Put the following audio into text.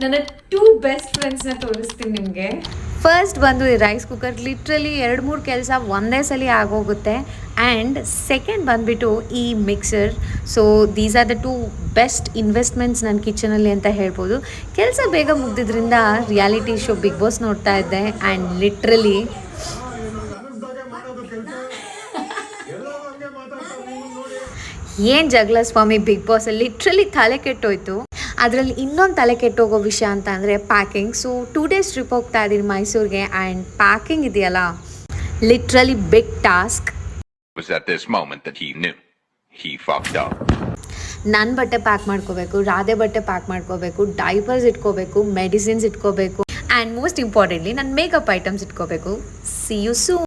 ನನ್ನ 2 ಬೆಸ್ಟ್ ಫ್ರೆಂಡ್ಸ್ನ ತೋರಿಸ್ತೀನಿ ನಿಮಗೆ. ಫಸ್ಟ್ ಬಂದು ಈ ರೈಸ್ ಕುಕ್ಕರ್ ಲಿಟ್ರಲಿ 2-3 ಕೆಲಸ ಒಂದೇ ಸಲ ಆಗೋಗುತ್ತೆ. ಆ್ಯಂಡ್ ಸೆಕೆಂಡ್ ಬಂದುಬಿಟ್ಟು ಈ mixer. So these are the 2 best investments ನನ್ನ ಕಿಚನಲ್ಲಿ ಅಂತ ಹೇಳ್ಬೋದು. ಕೆಲಸ ಬೇಗ ಮುಗ್ದಿದ್ರಿಂದ ರಿಯಾಲಿಟಿ ಶೋ ಬಿಗ್ ಬಾಸ್ ನೋಡ್ತಾ ಇದ್ದೆ. ಆ್ಯಂಡ್ ಲಿಟ್ರಲಿ ಏನು ಜಗಳ ಸ್ವಾಮಿ ಬಿಗ್ ಬಾಸಲ್ಲಿ ಲಿಟ್ರಲಿ ತಲೆ ಕೆಟ್ಟೋಯ್ತು. ಅದರಲ್ಲಿ ಇನ್ನೊಂದು ತಲೆ ಕೆಟ್ಟೋಗೋ ವಿಷಯ ಅಂತ ಅಂದರೆ ಪ್ಯಾಕಿಂಗ್. ಸೊ 2 ಡೇಸ್ ಟ್ರಿಪ್ ಹೋಗ್ತಾ ಇದ್ದೀನಿ ಮೈಸೂರಿಗೆ. ಆ್ಯಂಡ್ ಪ್ಯಾಕಿಂಗ್ ಇದೆಯಲ್ಲ, ಲಿಟ್ರಲಿ ಬಿಗ್ ಟಾಸ್ಕ್. ನನ್ನ ಬಟ್ಟೆ ಪ್ಯಾಕ್ ಮಾಡ್ಕೋಬೇಕು, ರಾಧೆ ಬಟ್ಟೆ ಪ್ಯಾಕ್ ಮಾಡ್ಕೋಬೇಕು, ಡೈಪರ್ಸ್ ಇಟ್ಕೋಬೇಕು, ಮೆಡಿಸಿನ್ಸ್ ಇಟ್ಕೋಬೇಕು, ಆ್ಯಂಡ್ ಮೋಸ್ಟ್ ಇಂಪಾರ್ಟೆಂಟ್ಲಿ ನನ್ನ ಮೇಕಪ್ ಐಟಮ್ಸ್ ಇಟ್ಕೋಬೇಕು. See you soon.